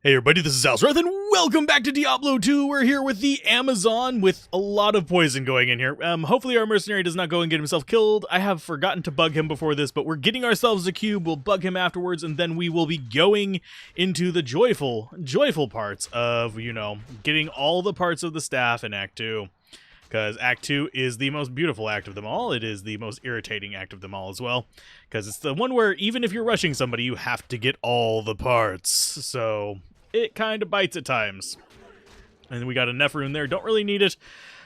Hey everybody, this is Alzorath, and welcome back to Diablo 2. We're here with the Amazon with a lot of poison going in here. Hopefully our mercenary does not go and get himself killed. I have forgotten to bug him before this, but we're getting ourselves a cube. We'll bug him afterwards, and then we will be going into the joyful parts of, getting all the parts of the staff in Act 2. Because Act 2 is the most beautiful act of them all. It is the most irritating act of them all as well. Because it's the one where even if you're rushing somebody, you have to get all the parts. So it kind of bites at times. And we got a Nephrune there. Don't really need it.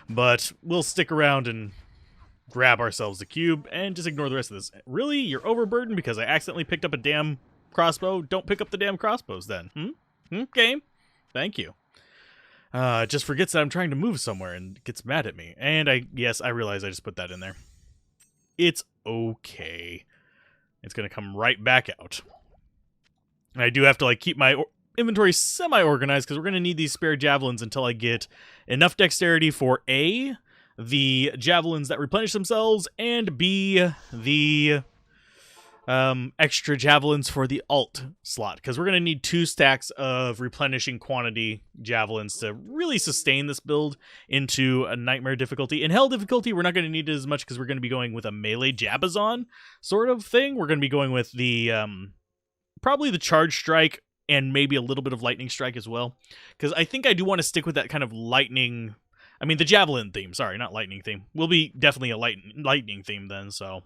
But we'll stick around and grab ourselves a cube and just ignore the rest of this. Really? You're overburdened because I accidentally picked up a damn crossbow? Don't pick up the damn crossbows then. Game? Thank you. It just forgets that I'm trying to move somewhere and gets mad at me. And yes, I realize I just put that in there. It's okay. It's going to come right back out. And I do have to keep my inventory semi-organized because we're going to need these spare javelins until I get enough dexterity for A, the javelins that replenish themselves, and B, the extra javelins for the alt slot, because we're going to need 2 stacks of replenishing quantity javelins to really sustain this build into a nightmare difficulty. In hell difficulty, we're not going to need it as much because we're going to be going with a melee Jabazon sort of thing. We're going to be going with the probably the charge strike and maybe a little bit of lightning strike as well, because I think I do want to stick with that kind of lightning, the javelin theme. Sorry, not lightning theme. Will be definitely a lightning theme then, so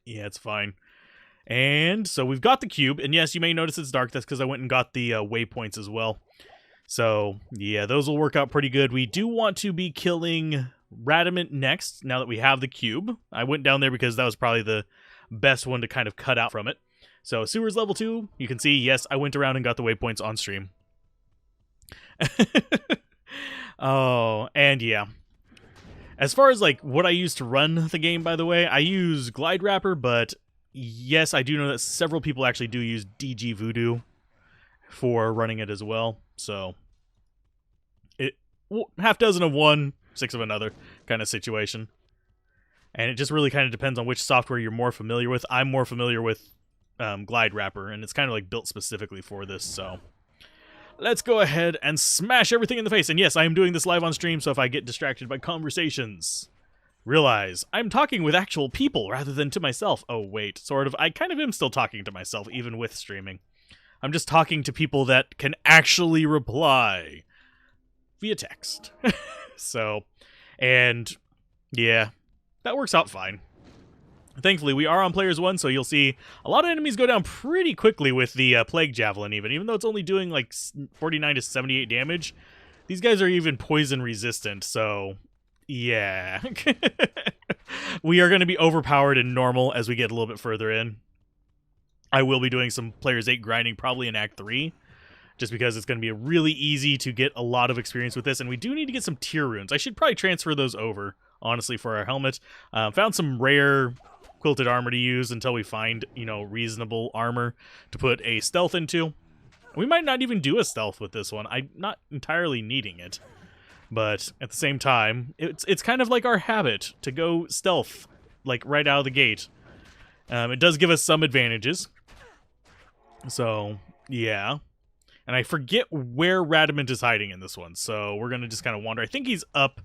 yeah, it's fine. And so we've got the cube, and yes, you may notice it's dark. That's because I went and got the waypoints as well. So yeah, those will work out pretty good. We do want to be killing Battlenet next, now that we have the cube. I went down there because that was probably the best one to kind of cut out from it. So Sewers level 2, you can see, yes, I went around and got the waypoints on stream. Oh, and yeah. As far as what I use to run the game, by the way, I use Glide Wrapper, but yes, I do know that several people actually do use DG Voodoo for running it as well. So half dozen of one, 6 of another kind of situation. And it just really kind of depends on which software you're more familiar with. I'm more familiar with Glide Wrapper, and it's kind of built specifically for this, so let's go ahead and smash everything in the face. And yes, I am doing this live on stream, so if I get distracted by conversations, realize I'm talking with actual people rather than to myself. Oh, wait, sort of. I kind of am still talking to myself, even with streaming. I'm just talking to people that can actually reply via text. So, and yeah, that works out fine. Thankfully, we are on Players 1, so you'll see a lot of enemies go down pretty quickly with the Plague Javelin, even though it's only doing 49 to 78 damage. These guys are even poison resistant, so yeah. We are going to be overpowered in normal as we get a little bit further in. I will be doing some Players 8 grinding probably in Act 3, just because it's going to be really easy to get a lot of experience with this, and we do need to get some tier runes. I should probably transfer those over, honestly, for our helmet. Found some rare quilted armor to use until we find, reasonable armor to put a stealth into. We might not even do a stealth with this one. I'm not entirely needing it. But at the same time, it's kind of like our habit to go stealth, right out of the gate. It does give us some advantages. So, yeah. And I forget where Battlenet is hiding in this one, so we're going to just kind of wander. I think he's up.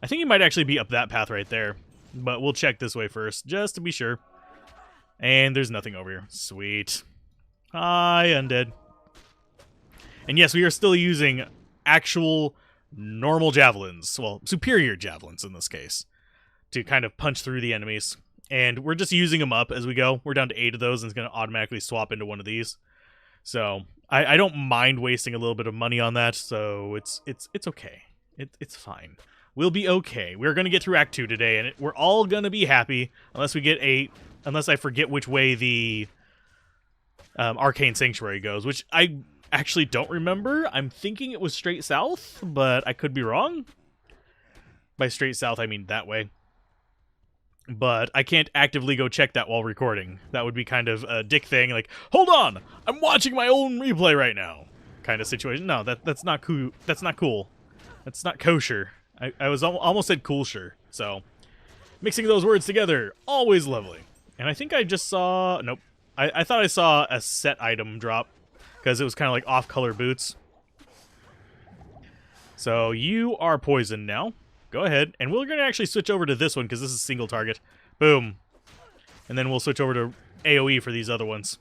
I think he might actually be up that path right there. But we'll check this way first, just to be sure. And there's nothing over here. Sweet. Hi, undead. And yes, we are still using actual normal javelins. Well, superior javelins in this case. To kind of punch through the enemies. And we're just using them up as we go. We're down to 8 of those, and it's going to automatically swap into one of these. So, I don't mind wasting a little bit of money on that, so it's okay. It's fine. We'll be okay. We're going to get through Act 2 today, and we're all going to be happy unless we get unless I forget which way the Arcane Sanctuary goes, which I actually don't remember. I'm thinking it was straight south, but I could be wrong. By straight south, I mean that way. But I can't actively go check that while recording. That would be kind of a dick thing, hold on, I'm watching my own replay right now, kind of situation. No, that's not cool. That's not cool. That's not kosher. I was almost said cool, sure. So, mixing those words together, always lovely. And I think I just saw... Nope. I thought I saw a set item drop. because it was kind of like off-color boots. So you are poisoned now. Go ahead. And we're going to actually switch over to this one because this is single target. Boom. And then we'll switch over to AoE for these other ones.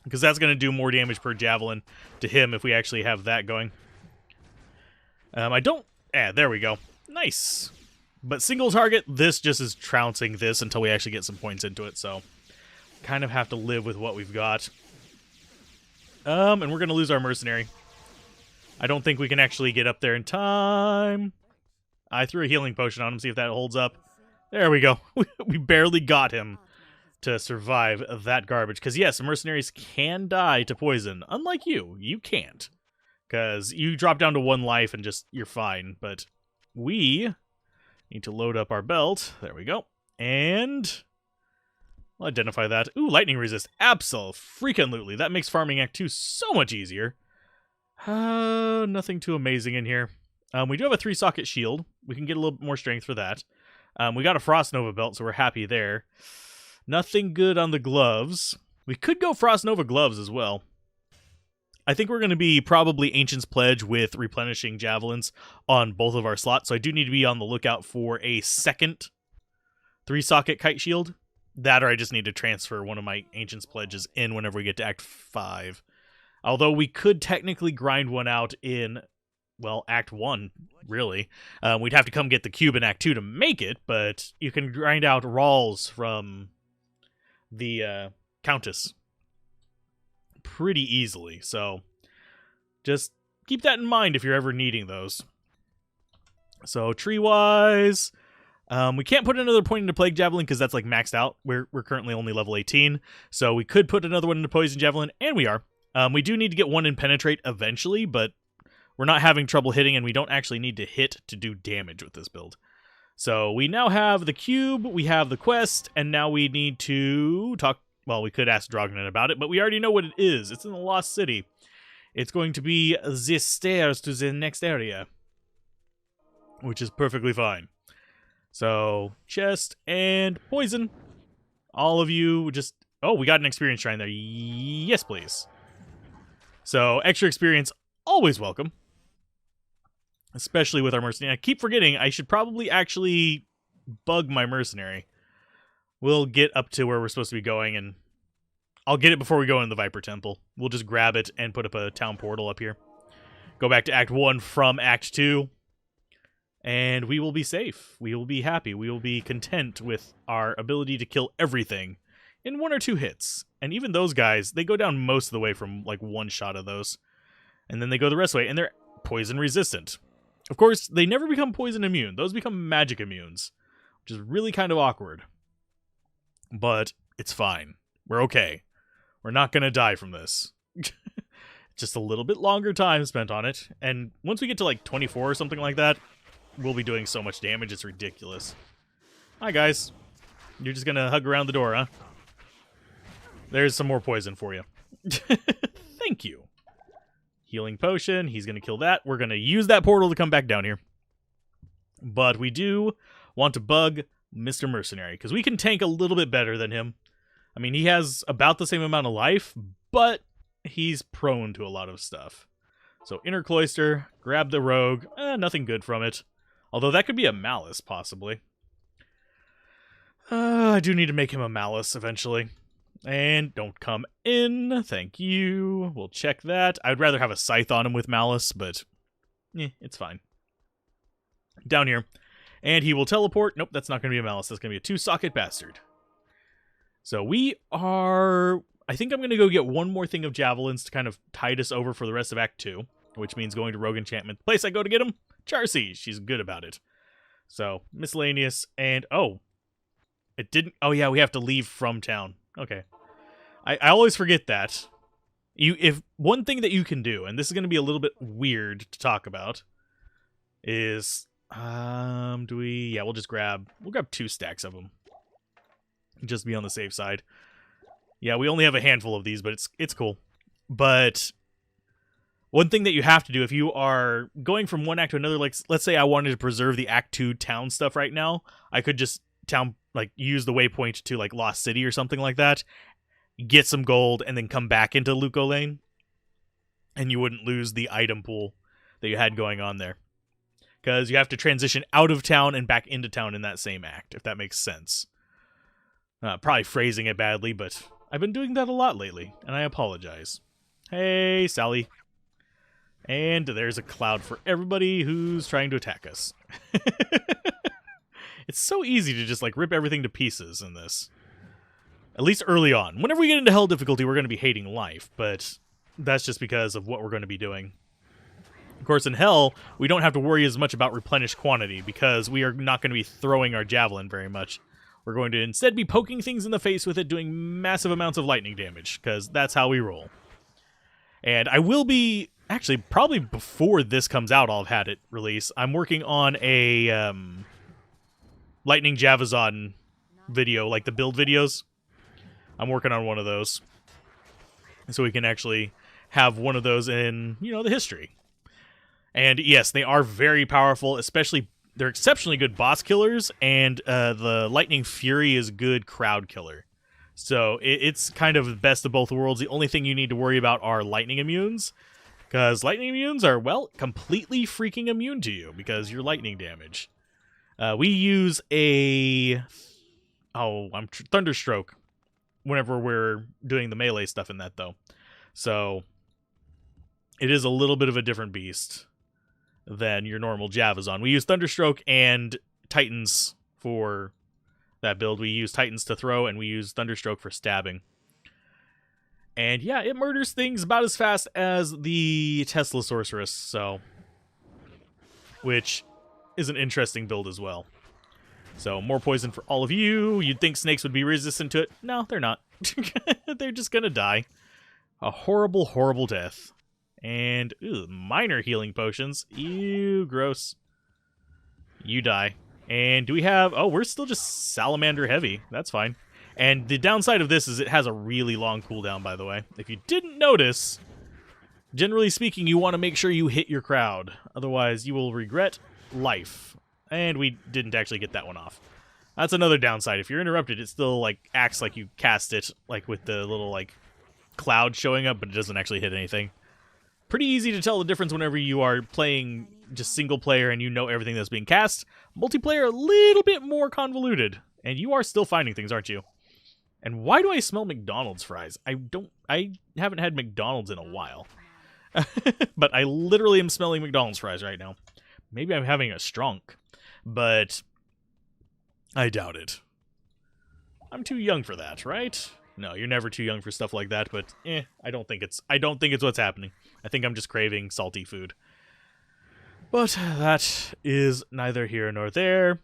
Because that's going to do more damage per javelin to him if we actually have that going. I don't... there we go. Nice. But single target, this just is trouncing this until we actually get some points into it. So kind of have to live with what we've got. And we're going to lose our mercenary. I don't think we can actually get up there in time. I threw a healing potion on him, see if that holds up. There we go. We barely got him to survive that garbage. Because yes, mercenaries can die to poison. Unlike you. You can't. Because you drop down to 1 life and just, you're fine. But we need to load up our belt. There we go. And we'll identify that. Ooh, lightning resist. Absolutely. That makes farming Act 2 so much easier. Nothing too amazing in here. We do have a 3-socket shield. We can get a little bit more strength for that. We got a Frost Nova belt, so we're happy there. Nothing good on the gloves. We could go Frost Nova gloves as well. I think we're going to be probably Ancient's Pledge with replenishing javelins on both of our slots, so I do need to be on the lookout for a second 3-socket kite shield. That or I just need to transfer one of my Ancient's Pledges in whenever we get to Act 5. Although we could technically grind one out in, well, Act 1, really. We'd have to come get the cube in Act 2 to make it, but you can grind out Rawls from the Countess pretty easily. So just keep that in mind if you're ever needing those. So tree-wise, we can't put another point into Plague Javelin because that's like maxed out. We're currently only level 18, so we could put another one into Poison Javelin, and we are. We do need to get one in Penetrate eventually, but we're not having trouble hitting, and we don't actually need to hit to do damage with this build. So we now have the cube, we have the quest, and now we need to talk... Well, we could ask Drognet about it, but we already know what it is. It's in the Lost City. It's going to be the stairs to the next area, which is perfectly fine. So, chest and poison. All of you just... Oh, we got an experience shrine there. Yes, please. So, extra experience, always welcome. Especially with our mercenary. I keep forgetting, I should probably actually bug my mercenary. We'll get up to where we're supposed to be going, and I'll get it before we go in the Viper Temple. We'll just grab it and put up a town portal up here. Go back to Act 1 from Act 2. And we will be safe. We will be happy. We will be content with our ability to kill everything in 1 or 2 hits. And even those guys, they go down most of the way from like 1 shot of those. And then they go the rest of the way, and they're poison resistant. Of course, they never become poison immune. Those become magic immunes, which is really kind of awkward. But it's fine. We're okay. We're not going to die from this. Just a little bit longer time spent on it. And once we get to like 24 or something like that, we'll be doing so much damage, it's ridiculous. Hi, guys. You're just going to hug around the door, huh? There's some more poison for you. Thank you. Healing potion. He's going to kill that. We're going to use that portal to come back down here. But we do want to bug Mr. Mercenary, because we can tank a little bit better than him. I mean, he has about the same amount of life, but he's prone to a lot of stuff. So Inner Cloister, grab the Rogue. Nothing good from it. Although that could be a Malice, possibly. I do need to make him a Malice eventually. And don't come in. Thank you. We'll check that. I'd rather have a Scythe on him with Malice, but it's fine. Down here. And he will teleport. Nope, that's not going to be a Malice. That's going to be a 2-socket bastard. So we are... I think I'm going to go get one more thing of Javelins to kind of tide us over for the rest of Act 2. Which means going to Rogue Enchantment. The place I go to get him? Charcy. She's good about it. So, miscellaneous. And, oh. It didn't... Oh, yeah, we have to leave from town. Okay. I always forget that. If one thing that you can do, and this is going to be a little bit weird to talk about, is... do we... Yeah, we'll grab 2 stacks of them. Just be on the safe side. Yeah, we only have a handful of these, but it's cool. But one thing that you have to do if you are going from one act to another, like let's say I wanted to preserve the Act 2 town stuff right now, I could just use the waypoint to like Lost City or something like that, get some gold, and then come back into Luco Lane, and you wouldn't lose the item pool that you had going on there. Because you have to transition out of town and back into town in that same act, if that makes sense. Probably phrasing it badly, but I've been doing that a lot lately, and I apologize. Hey, Sally. And there's a cloud for everybody who's trying to attack us. It's so easy to just, like, rip everything to pieces in this. At least early on. Whenever we get into hell difficulty, we're going to be hating life, but that's just because of what we're going to be doing. Of course, in hell, we don't have to worry as much about replenished quantity, because we are not going to be throwing our javelin very much. We're going to instead be poking things in the face with it, doing massive amounts of lightning damage, because that's how we roll. And I will be... Actually, probably before this comes out, I'll have had it release. I'm working on a Lightning Javazon video, like the build videos. I'm working on one of those. So we can actually have one of those in, you know, the history. And yes, they are very powerful, especially... They're exceptionally good boss killers, and the Lightning Fury is good crowd killer. So it's kind of the best of both worlds. The only thing you need to worry about are lightning immunes. Because lightning immunes are, well, completely freaking immune to you because you're lightning damage. We use a... Thunderstroke whenever we're doing the melee stuff in that, though. So it is a little bit of a different beast than your normal Javazon. We use Thunderstroke and Titans for that build. We use Titans to throw, and we use Thunderstroke for stabbing. And yeah, it murders things about as fast as the Tesla Sorceress, so... Which is an interesting build as well. So, more poison for all of you. You'd think snakes would be resistant to it. No, they're not. They're just gonna die. A horrible, horrible death. And, minor healing potions. Ew, gross. You die. And do we have... Oh, we're still just salamander heavy. That's fine. And the downside of this is it has a really long cooldown, by the way. If you didn't notice, generally speaking, you want to make sure you hit your crowd. Otherwise, you will regret life. And we didn't actually get that one off. That's another downside. If you're interrupted, it still, like, acts like you cast it, like, with the little, like, cloud showing up, but it doesn't actually hit anything. Pretty easy to tell the difference whenever you are playing just single player and you know everything that's being cast. Multiplayer, a little bit more convoluted. And you are still finding things, aren't you? And why do I smell McDonald's fries? I haven't had McDonald's in a while. But I literally am smelling McDonald's fries right now. Maybe I'm having a strunk, but I doubt it. I'm too young for that, right? No, you're never too young for stuff like that, but I don't think it's what's happening. I think I'm just craving salty food. But that is neither here nor there.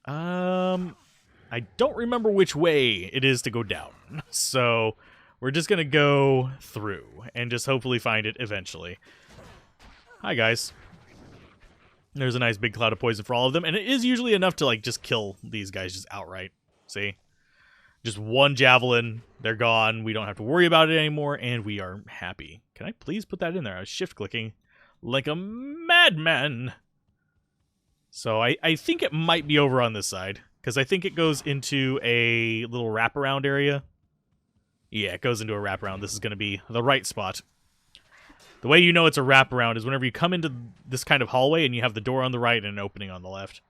I don't remember which way it is to go down. So we're just going to go through and just hopefully find it eventually. Hi, guys. There's a nice big cloud of poison for all of them. And it is usually enough to, like, just kill these guys just outright. See? Just one javelin. They're gone. We don't have to worry about it anymore. And we are happy. Can I please put that in there? I was shift-clicking like a madman. So I think it might be over on this side. Because I think it goes into a little wraparound area. Yeah, it goes into a wraparound. This is going to be the right spot. The way you know it's a wraparound is whenever you come into this kind of hallway and you have the door on the right and an opening on the left.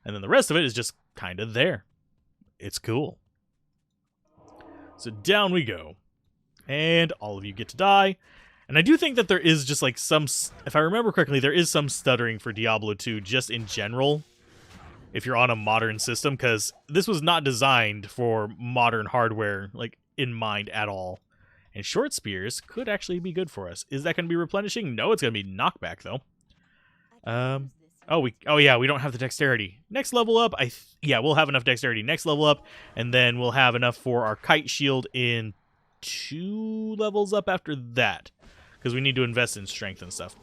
And then the rest of it is just kind of there. It's cool. So down we go. And all of you get to die. And I do think that there is just like some... If I remember correctly, there is some stuttering for Diablo 2 just in general. If you're on a modern system, because this was not designed for modern hardware, like, in mind at all. And short spears could actually be good for us. Is that going to be replenishing? No, it's going to be knockback, though. Oh yeah, we don't have the dexterity. Next level up, yeah, we'll have enough dexterity next level up, and then we'll have enough for our kite shield in 2 levels up after that, because we need to invest in strength and stuff.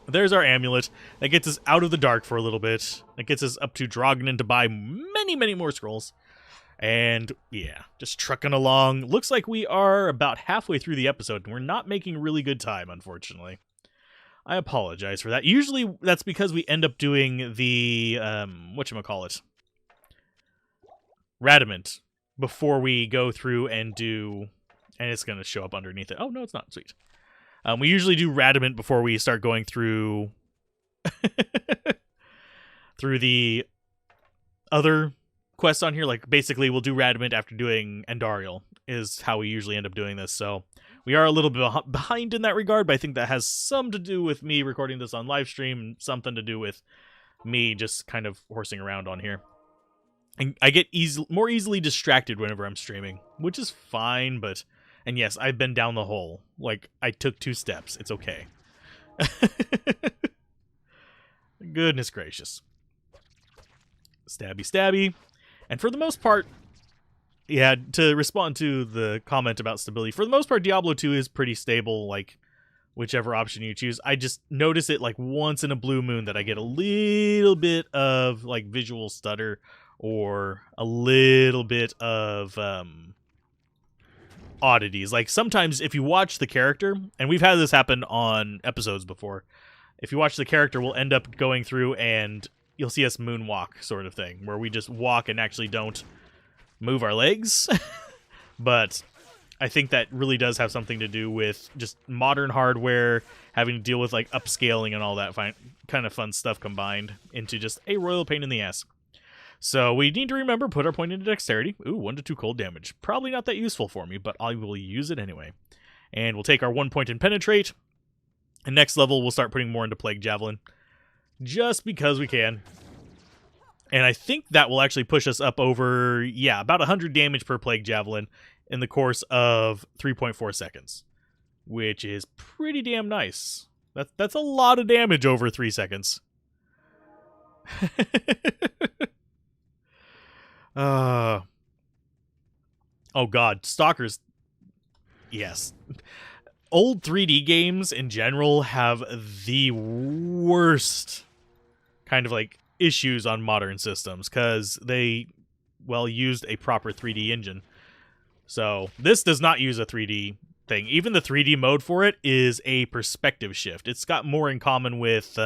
There's our amulet. That gets us out of the dark for a little bit. That gets us up to Drognan to buy many, many more scrolls. And, yeah, just trucking along. Looks like we are about halfway through the episode, and we're not making really good time, unfortunately. I apologize for that. Usually, that's because we end up doing the, whatchamacallit? Radamant before we go through and do, and it's going to show up underneath it. Oh, no, it's not. Sweet. We usually do Radament before we start going through through the other quests on here. Like, basically, we'll do Radament after doing Andariel, is how we usually end up doing this. So we are a little bit behind in that regard, but I think that has some to do with me recording this on live stream, and something to do with me just kind of horsing around on here. And I get more easily distracted whenever I'm streaming, which is fine, but... And yes, I've been down the hole. Like, I took 2 steps. It's okay. Goodness gracious. Stabby, stabby. And for the most part, yeah, to respond to the comment about stability, for the most part, Diablo 2 is pretty stable, like, whichever option you choose. I just notice it, like, once in a blue moon that I get a little bit of, like, visual stutter or a little bit of, oddities. Like, sometimes if you watch the character, and we've had this happen on episodes before, if you watch the character, we'll end up going through and you'll see us moonwalk sort of thing, where we just walk and actually don't move our legs. But I think that really does have something to do with just modern hardware, having to deal with, like, upscaling and all that kind of fun stuff combined into just a royal pain in the ass. So we need to remember, put our point into dexterity. Ooh, 1 to 2 cold damage. Probably not that useful for me, but I will use it anyway. And we'll take our 1 point in penetrate. And next level, we'll start putting more into Plague Javelin. Just because we can. And I think that will actually push us up over, yeah, about 100 damage per Plague Javelin in the course of 3.4 seconds. Which is pretty damn nice. That's a lot of damage over 3 seconds. Oh god, Stalkers. Yes. Old 3D games in general have the worst kind of, like, issues on modern systems, because they, well, used a proper 3D engine. So this does not use a 3D thing. Even the 3D mode for it is a perspective shift. It's got more in common with,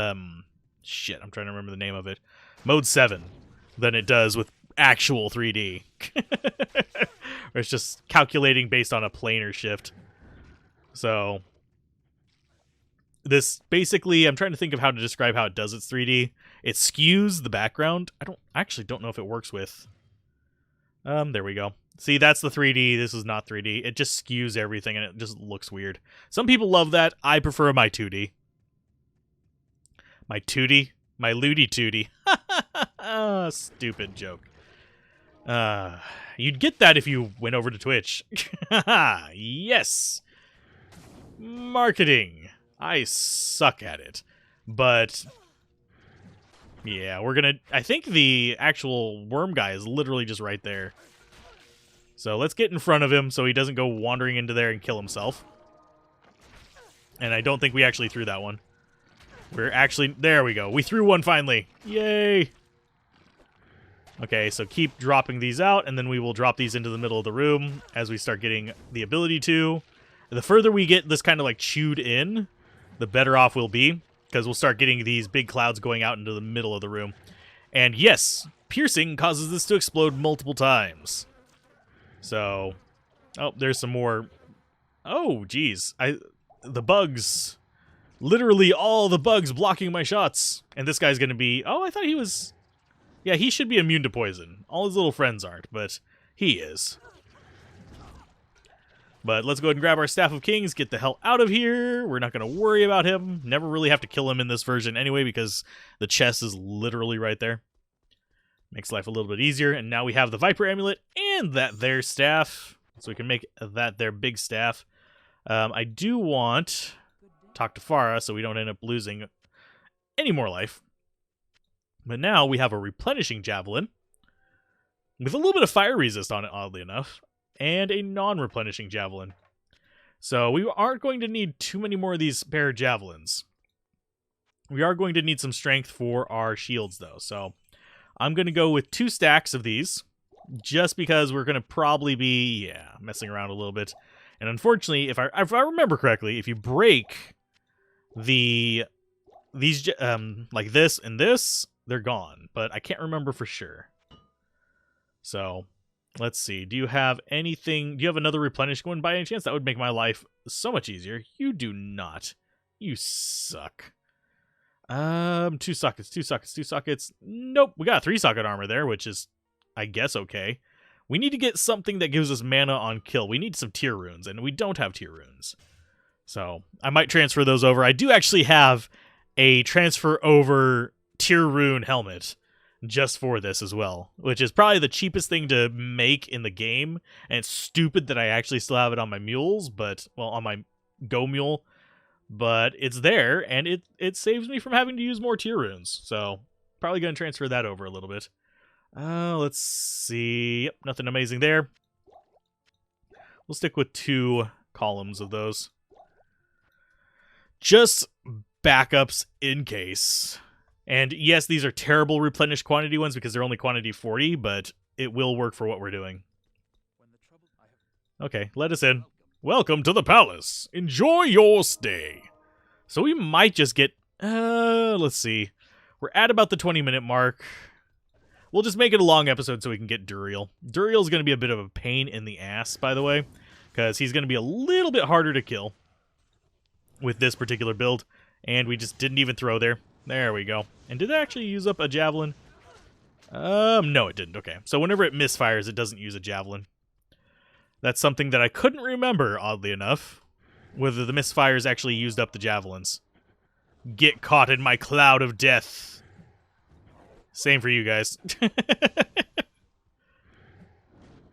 shit, I'm trying to remember the name of it, Mode 7, than it does with actual 3D. Where it's just calculating based on a planar shift. So this basically, I'm trying to think of how to describe how it does its 3D. It skews the background. I actually don't know if it works with... there we go. See, that's the 3D. This is not 3D. It just skews everything and it just looks weird. Some people love that. I prefer my 2D. My 2D? My Looty Tooty. Stupid joke. You'd get that if you went over to Twitch. Yes! Marketing. I suck at it. But... yeah, we're gonna... I think the actual worm guy is literally just right there. So let's get in front of him so he doesn't go wandering into there and kill himself. And I don't think we actually threw that one. We're actually... there we go. We threw one finally. Yay! Okay, so keep dropping these out, and then we will drop these into the middle of the room as we start getting the ability to. The further we get this kind of, like, chewed in, the better off we'll be, because we'll start getting these big clouds going out into the middle of the room. And yes, piercing causes this to explode multiple times. So, oh, there's some more. Oh, geez. The bugs. Literally all the bugs blocking my shots. And this guy's going to be... oh, I thought he was... yeah, he should be immune to poison. All his little friends aren't, but he is. But let's go ahead and grab our Staff of Kings, get the hell out of here. We're not going to worry about him. Never really have to kill him in this version anyway, because the chest is literally right there. Makes life a little bit easier. And now we have the Viper Amulet and that there staff. So we can make that their big staff. I do want... talk to Farah so we don't end up losing any more life. But now we have a replenishing javelin with a little bit of fire resist on it, oddly enough, and a non-replenishing javelin. So we aren't going to need too many more of these pair of javelins. We are going to need some strength for our shields, though. So I'm going to go with 2 stacks of these, just because we're going to probably be, yeah, messing around a little bit. And unfortunately, if I remember correctly, if you break these like this and this, they're gone. But I can't remember for sure. So Let's see. Do you have anything? Do you have another replenish one by any chance? That would make my life so much easier. You do not. You suck. 2 sockets, 2 sockets, 2 sockets. Nope. We got a 3-socket armor there, which is, I guess, okay. We need to get something that gives us mana on kill. We need some tier runes, and we don't have tier runes. So I might transfer those over. I do actually have a transfer over tier rune helmet just for this as well, which is probably the cheapest thing to make in the game, and it's stupid that I actually still have it on my mules, but, well, on my go mule, but it's there, and it saves me from having to use more tier runes, so probably going to transfer that over a little bit. Let's see. Yep, nothing amazing there. We'll stick with 2 columns of those. Just backups in case. And yes, these are terrible replenish quantity ones because they're only quantity 40, but it will work for what we're doing. Okay, let us in. Welcome to the palace. Enjoy your stay. So we might just get, let's see. We're at about the 20-minute mark. We'll just make it a long episode so we can get Duriel. Duriel's going to be a bit of a pain in the ass, by the way, because he's going to be a little bit harder to kill with this particular build. And we just didn't even throw there. There we go. And did it actually use up a javelin? No, it didn't. Okay. So whenever it misfires, it doesn't use a javelin. That's something that I couldn't remember, oddly enough, whether the misfires actually used up the javelins. Get caught in my cloud of death. Same for you guys.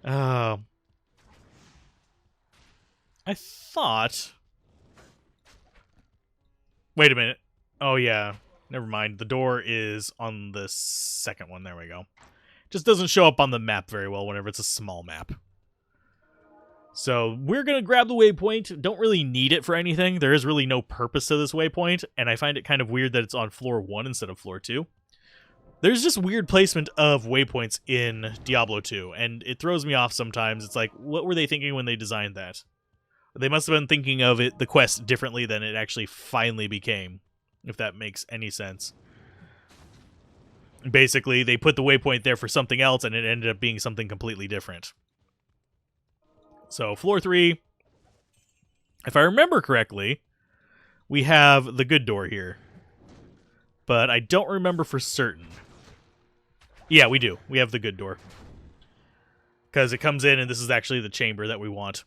I thought... Wait a minute. Oh, yeah. Never mind. The door is on the second one. There we go. Just doesn't show up on the map very well whenever it's a small map. So we're going to grab the waypoint. Don't really need it for anything. There is really no purpose to this waypoint, and I find it kind of weird that it's on floor 1 instead of floor 2. There's just weird placement of waypoints in Diablo 2, and it throws me off sometimes. It's like, what were they thinking when they designed that? They must have been thinking of the quest differently than it actually finally became, if that makes any sense. Basically, they put the waypoint there for something else, and it ended up being something completely different. So, floor 3, if I remember correctly, we have the good door here. But I don't remember for certain. Yeah, we do. We have the good door. Because it comes in, and this is actually the chamber that we want.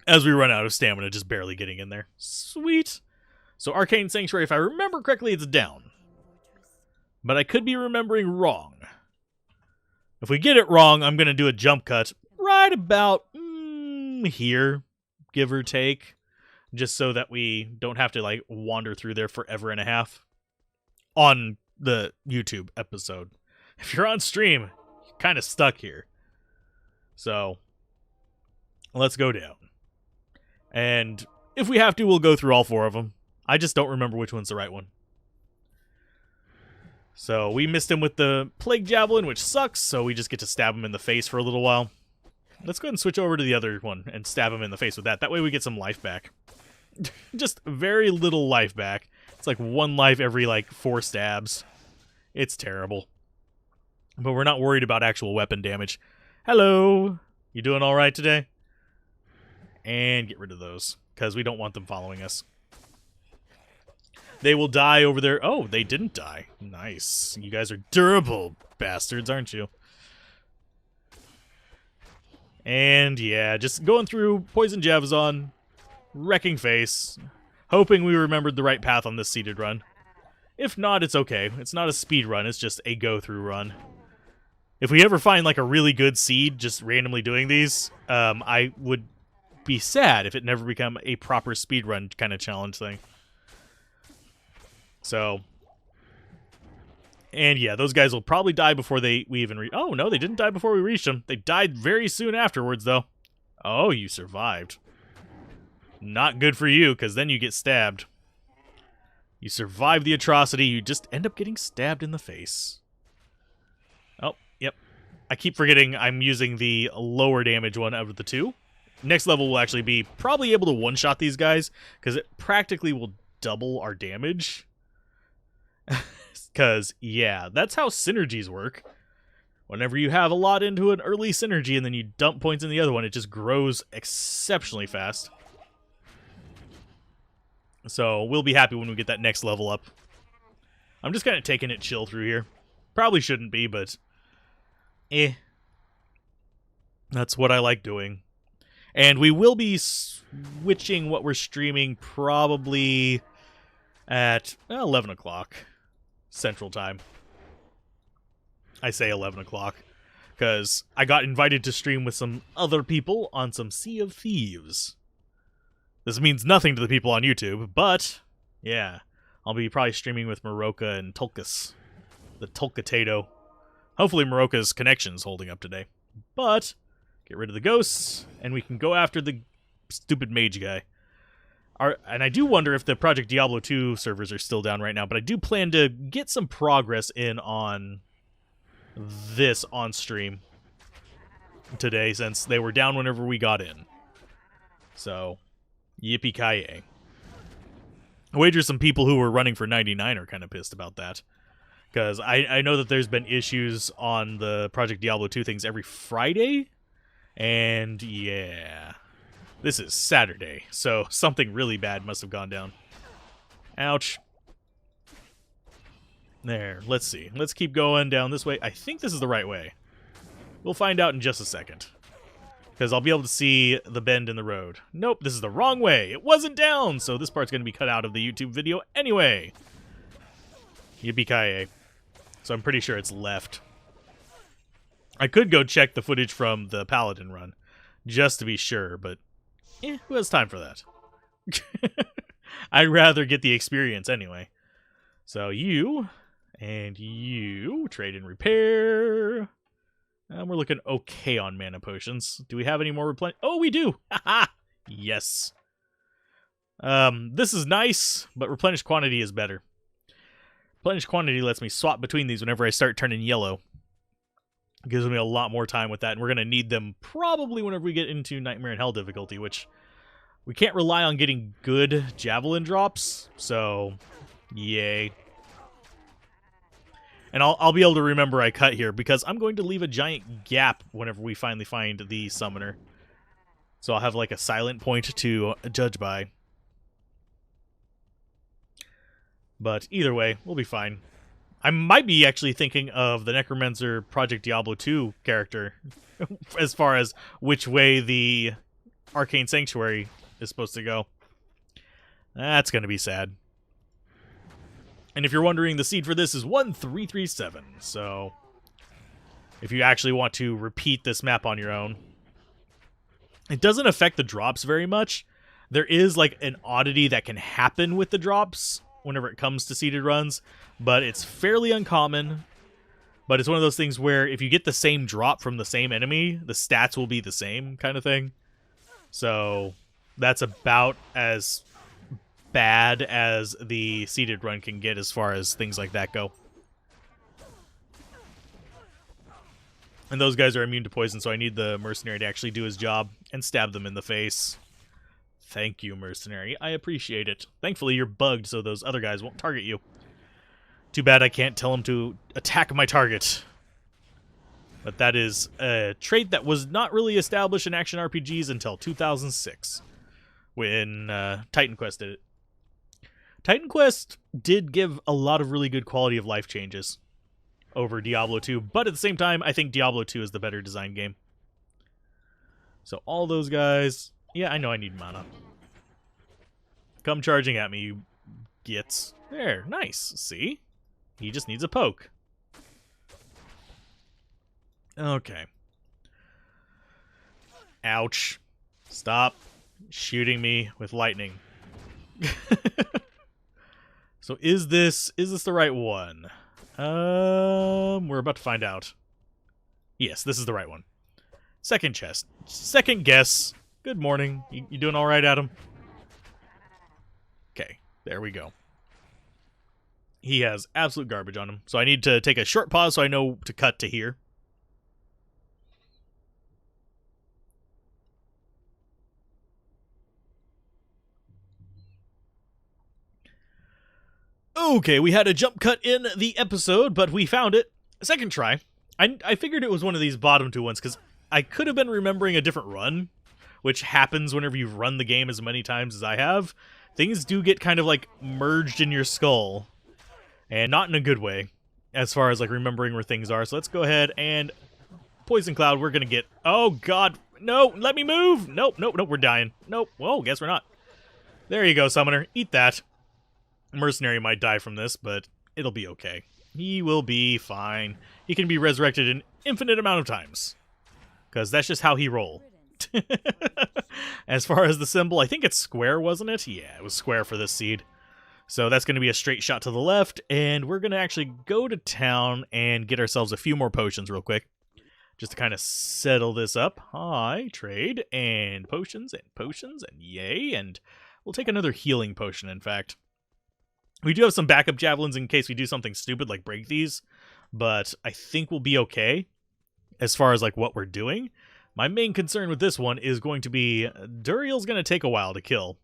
As we run out of stamina, just barely getting in there. Sweet. So, Arcane Sanctuary, if I remember correctly, it's down. But I could be remembering wrong. If we get it wrong, I'm going to do a jump cut right about here, give or take. Just so that we don't have to, like, wander through there forever and a half. On the YouTube episode. If you're on stream, you're kind of stuck here. So, let's go down. And if we have to, we'll go through all 4 of them. I just don't remember which one's the right one. So we missed him with the Plague Javelin, which sucks, so we just get to stab him in the face for a little while. Let's go ahead and switch over to the other one and stab him in the face with that. That way we get some life back. Just very little life back. It's like 1 life every, like, 4 stabs. It's terrible. But we're not worried about actual weapon damage. Hello! You doing alright today? And get rid of those, because we don't want them following us. They will die over there. Oh, they didn't die. Nice. You guys are durable bastards, aren't you? And yeah, just going through Poison Javazon, wrecking face, hoping we remembered the right path on this seeded run. If not, it's okay. It's not a speed run, it's just a go-through run. If we ever find like a really good seed just randomly doing these, I would be sad if it never become a proper speedrun kind of challenge thing. So, and yeah, those guys will probably die before we even reach. Oh no, they didn't die before we reached them. They died very soon afterwards, though. Oh, you survived. Not good for you, because then you get stabbed. You survive the atrocity, you just end up getting stabbed in the face. Oh, yep. I keep forgetting I'm using the lower damage one out of the 2. Next level will actually be probably able to one-shot these guys, because it practically will double our damage. Because, yeah, that's how synergies work. Whenever you have a lot into an early synergy and then you dump points in the other one, it just grows exceptionally fast. So we'll be happy when we get that next level up. I'm just kind of taking it chill through here. Probably shouldn't be, but that's what I like doing. And we will be switching what we're streaming probably at 11 o'clock Central Time. I say 11 o'clock because I got invited to stream with some other people on some Sea of Thieves. This means nothing to the people on YouTube, but yeah, I'll be probably streaming with Maroka and Tulkas, the Tulkatato. Hopefully Maroka's connection's holding up today. But get rid of the ghosts, and we can go after the stupid mage guy. And I do wonder if the Project Diablo 2 servers are still down right now, but I do plan to get some progress in on this on stream today, since they were down whenever we got in. So, yippee-ki-yay. I wager some people who were running for 99 are kind of pissed about that. Because I know that there's been issues on the Project Diablo 2 things every Friday. And yeah, this is Saturday, so something really bad must have gone down. Ouch. There, let's see. Let's keep going down this way. I think this is the right way. We'll find out in just a second. Because I'll be able to see the bend in the road. Nope, this is the wrong way. It wasn't down, so this part's going to be cut out of the YouTube video anyway. Yippee-ki-yay. So I'm pretty sure it's left. I could go check the footage from the Paladin run, just to be sure, but who has time for that? I'd rather get the experience anyway. So you and you trade and repair. And we're looking okay on mana potions. Do we have any more replenish? Oh, we do! Haha! Yes. This is nice, but replenish quantity is better. Replenish quantity lets me swap between these whenever I start turning yellow. It gives me a lot more time with that, and we're going to need them probably whenever we get into Nightmare in Hell difficulty, which we can't rely on getting good javelin drops, so yay. And I'll be able to remember I cut here, because I'm going to leave a giant gap whenever we finally find the summoner. So I'll have like a silent point to judge by. But either way, we'll be fine. I might be actually thinking of the Necromancer Project Diablo 2 character as far as which way the Arcane Sanctuary is supposed to go. That's going to be sad. And if you're wondering, the seed for this is 1337, so if you actually want to repeat this map on your own, it doesn't affect the drops very much. There is like an oddity that can happen with the drops whenever it comes to seeded runs, but it's fairly uncommon. But it's one of those things where if you get the same drop from the same enemy, the stats will be the same kind of thing. So that's about as bad as the seeded run can get as far as things like that go. And those guys are immune to poison, so I need the mercenary to actually do his job and stab them in the face. Thank you, mercenary. I appreciate it. Thankfully, you're bugged, so those other guys won't target you. Too bad I can't tell them to attack my target. But that is a trait that was not really established in action RPGs until 2006, when Titan Quest did it. Titan Quest did give a lot of really good quality of life changes over Diablo 2, but at the same time, I think Diablo 2 is the better designed game. So all those guys... Yeah, I know I need mana. Come charging at me, you gits. There, nice. See? He just needs a poke. Okay. Ouch. Stop shooting me with lightning. So is this the right one? We're about to find out. Yes, this is the right one. Second chest. Second guess. Good morning. You doing all right, Adam? Okay, there we go. He has absolute garbage on him, so I need to take a short pause so I know to cut to here. Okay, we had a jump cut in the episode, but we found it. Second try. I figured it was one of these bottom two ones, because I could have been remembering a different run, which happens whenever you've run the game as many times as I have. Things do get kind of, like, merged in your skull, and not in a good way, as far as, like, remembering where things are. So let's go ahead and Poison Cloud, we're gonna get... Oh, God! No! Let me move! Nope, nope, nope, we're dying. Nope. Whoa, guess we're not. There you go, Summoner. Eat that. Mercenary might die from this, but it'll be okay. He will be fine. He can be resurrected an infinite amount of times, because that's just how he roll. As far as the symbol, I think it's square, wasn't it? Yeah, it was square for this seed. So that's going to be a straight shot to the left, and we're going to actually go to town and get ourselves a few more potions real quick, just to kind of settle this up. Hi, trade, and potions, and yay, and we'll take another healing potion, in fact. We do have some backup javelins in case we do something stupid like break these, but I think we'll be okay as far as like what we're doing. My main concern with this one is going to be Duriel's going to take a while to kill.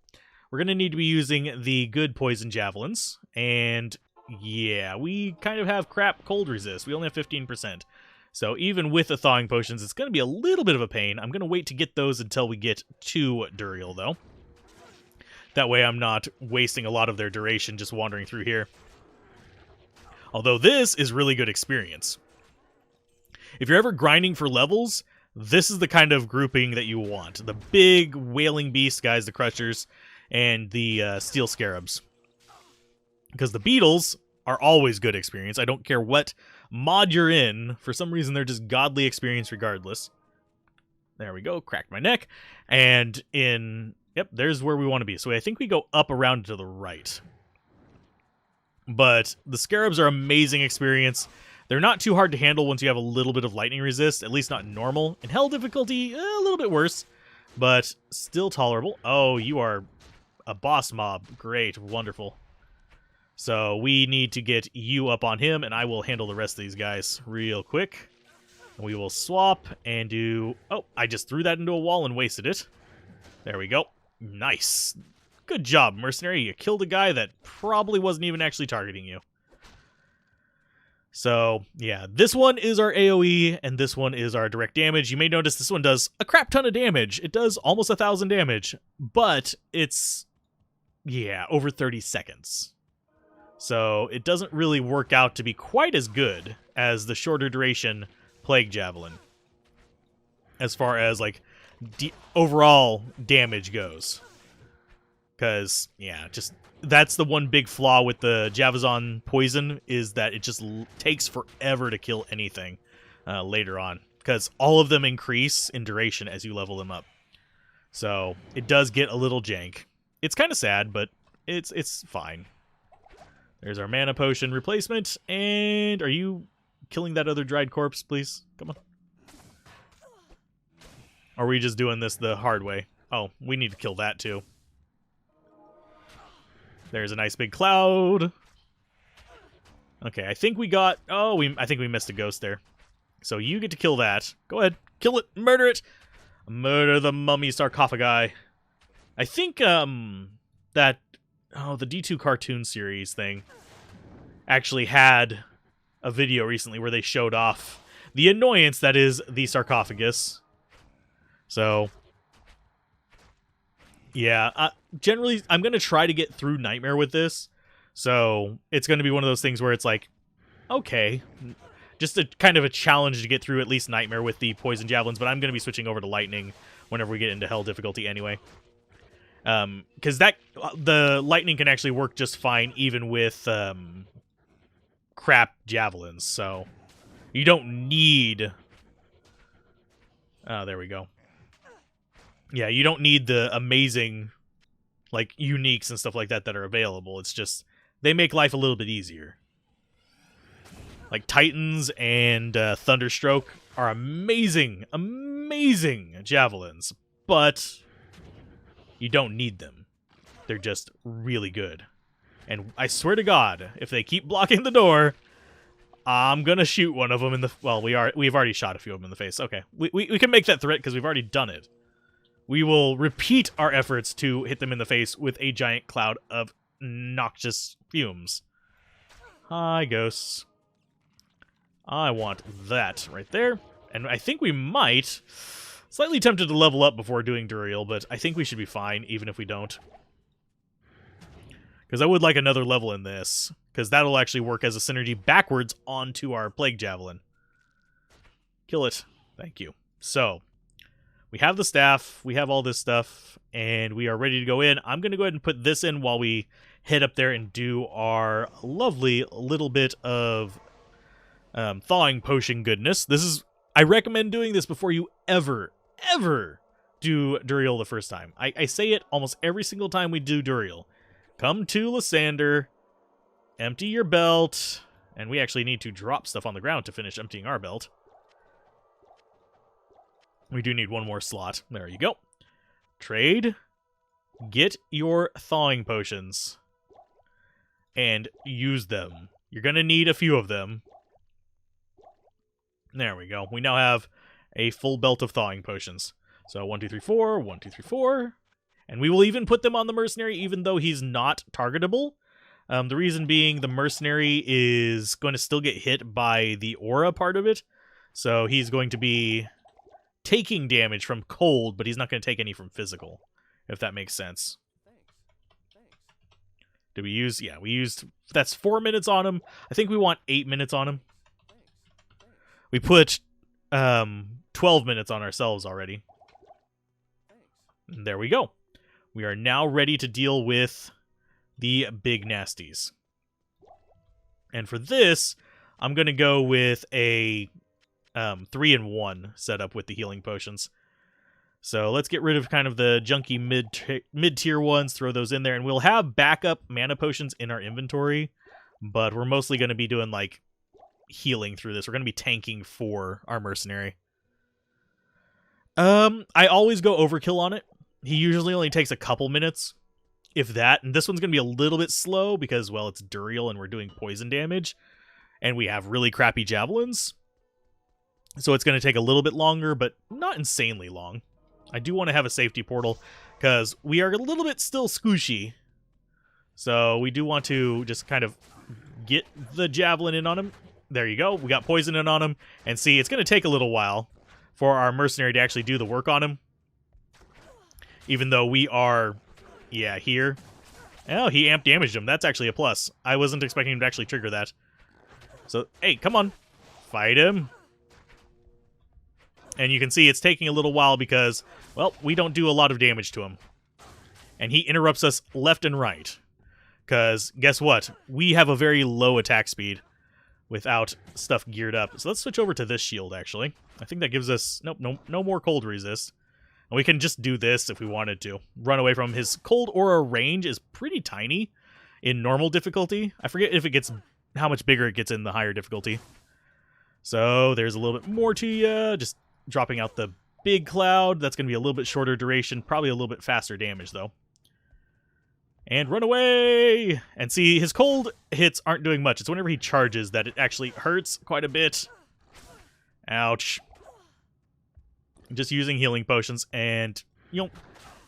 We're going to need to be using the good poison javelins, and yeah, we kind of have crap cold resist. We only have 15%. So even with the thawing potions, it's going to be a little bit of a pain. I'm going to wait to get those until we get to Duriel, though. That way I'm not wasting a lot of their duration just wandering through here. Although this is really good experience. If you're ever grinding for levels, this is the kind of grouping that you want. The big wailing beast guys, the Crushers, and the Steel Scarabs. Because the Beetles are always good experience. I don't care what mod you're in. For some reason, they're just godly experience regardless. There we go. Cracked my neck. And in... Yep, there's where we want to be. So I think we go up around to the right. But the Scarabs are amazing experience. They're not too hard to handle once you have a little bit of lightning resist, at least not in normal. In hell difficulty, a little bit worse, but still tolerable. Oh, you are a boss mob. Great, wonderful. So we need to get you up on him, and I will handle the rest of these guys real quick. And we will swap and do... Oh, I just threw that into a wall and wasted it. There we go. Nice. Good job, Mercenary. You killed a guy that probably wasn't even actually targeting you. So, yeah, this one is our AoE, and this one is our direct damage. You may notice this one does a crap ton of damage. It does almost 1,000 damage, but it's, yeah, over 30 seconds. So it doesn't really work out to be quite as good as the shorter duration Plague Javelin, as far as, like, overall damage goes. Because, yeah, just... That's the one big flaw with the Javazon Poison, is that it just takes forever to kill anything later on. Because all of them increase in duration as you level them up. So, it does get a little jank. It's kind of sad, but it's fine. There's our mana potion replacement. And are you killing that other dried corpse, please? Come on. Or are we just doing this the hard way? Oh, we need to kill that too. There's a nice big cloud. Okay, I think we got... Oh, I think we missed a ghost there. So you get to kill that. Go ahead. Kill it. Murder it. Murder the mummy sarcophagi. I think that... Oh, the D2 cartoon series thing actually had a video recently where they showed off the annoyance that is the sarcophagus. So... Yeah, generally, I'm going to try to get through Nightmare with this, so it's going to be one of those things where it's like, okay, just a kind of a challenge to get through at least Nightmare with the Poison Javelins, but I'm going to be switching over to Lightning whenever we get into Hell difficulty anyway. Because the Lightning can actually work just fine even with crap Javelins, so you don't need... Oh, there we go. Yeah, you don't need the amazing, like, uniques and stuff like that that are available. It's just, they make life a little bit easier. Like, Titans and Thunderstroke are amazing, amazing javelins, but you don't need them. They're just really good. And I swear to God, if they keep blocking the door, I'm gonna shoot one of them in the... Well, we've already shot a few of them in the face. Okay, we can make that threat because we've already done it. We will repeat our efforts to hit them in the face with a giant cloud of noxious fumes. Hi, ghosts. I want that right there. And I think we might... Slightly tempted to level up before doing Duriel, but I think we should be fine, even if we don't. Because I would like another level in this, because that'll actually work as a synergy backwards onto our Plague Javelin. Kill it. Thank you. So, we have the staff, we have all this stuff, and we are ready to go in. I'm going to go ahead and put this in while we head up there and do our lovely little bit of thawing potion goodness. This is... I recommend doing this before you ever do Duriel the first time. I say it almost every single time we do Duriel. Come to Lysander, empty your belt, and we actually need to drop stuff on the ground to finish emptying our belt. We do need one more slot. There you go. Trade. Get your thawing potions. And use them. You're going to need a few of them. There we go. We now have a full belt of thawing potions. So 1, 2, 3, 4, 1, 2, 3, 4. And we will even put them on the mercenary even though he's not targetable. The reason being the mercenary is going to still get hit by the aura part of it. So he's going to be taking damage from cold, but he's not going to take any from physical, if that makes sense. Did we use... Yeah, we used... That's 4 minutes on him. I think we want 8 minutes on him. We put 12 minutes on ourselves already. And there we go. We are now ready to deal with the big nasties. And for this, I'm going to go with a 3-in-1 setup with the healing potions. So let's get rid of kind of the junky mid-tier ones, throw those in there, and we'll have backup mana potions in our inventory, but we're mostly going to be doing like healing through this. We're going to be tanking for our mercenary. I always go overkill on it. He usually only takes a couple minutes, if that, and this one's going to be a little bit slow because, well, it's Duriel and we're doing poison damage, and we have really crappy javelins, so it's going to take a little bit longer, but not insanely long. I do want to have a safety portal because we are a little bit still squishy, so we do want to just kind of get the javelin in on him. There you go. We got poison in on him. And see, it's going to take a little while for our mercenary to actually do the work on him. Even though we are, yeah, here. Oh, he amp damaged him. That's actually a plus. I wasn't expecting him to actually trigger that. So, hey, come on. Fight him. And you can see it's taking a little while because, well, we don't do a lot of damage to him. And he interrupts us left and right. Because, guess what? We have a very low attack speed without stuff geared up. So let's switch over to this shield, actually. I think that gives us... Nope, no more cold resist. And we can just do this if we wanted to. Run away from him. His cold aura range is pretty tiny in normal difficulty. I forget if it gets... how much bigger it gets in the higher difficulty. So there's a little bit more to you. Just dropping out the big cloud. That's going to be a little bit shorter duration. Probably a little bit faster damage, though. And run away! And see, his cold hits aren't doing much. It's whenever he charges that it actually hurts quite a bit. Ouch. Just using healing potions, and, you know,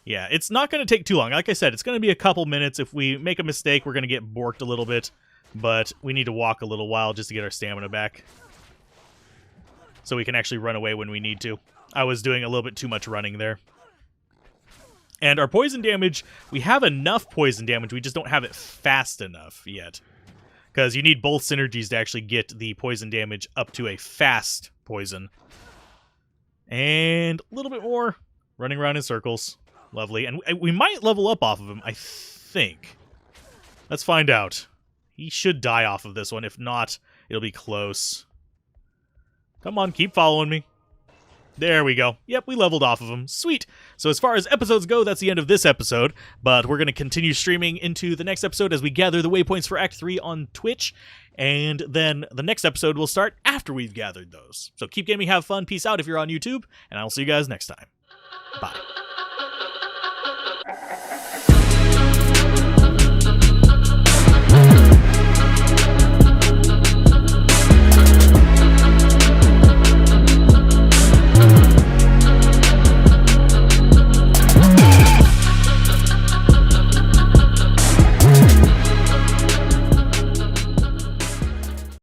yeah, it's not going to take too long. Like I said, it's going to be a couple minutes. If we make a mistake, we're going to get borked a little bit, but we need to walk a little while just to get our stamina back. So we can actually run away when we need to. I was doing a little bit too much running there. And our poison damage, we have enough poison damage, we just don't have it fast enough yet. Because you need both synergies to actually get the poison damage up to a fast poison. And a little bit more. Running around in circles. Lovely. And we might level up off of him, I think. Let's find out. He should die off of this one. If not, it'll be close. Come on, keep following me. There we go. Yep, we leveled off of him. Sweet. So as far as episodes go, that's the end of this episode. But we're going to continue streaming into the next episode as we gather the waypoints for Act 3 on Twitch. And then the next episode will start after we've gathered those. So keep gaming, have fun, peace out if you're on YouTube, and I'll see you guys next time. Bye.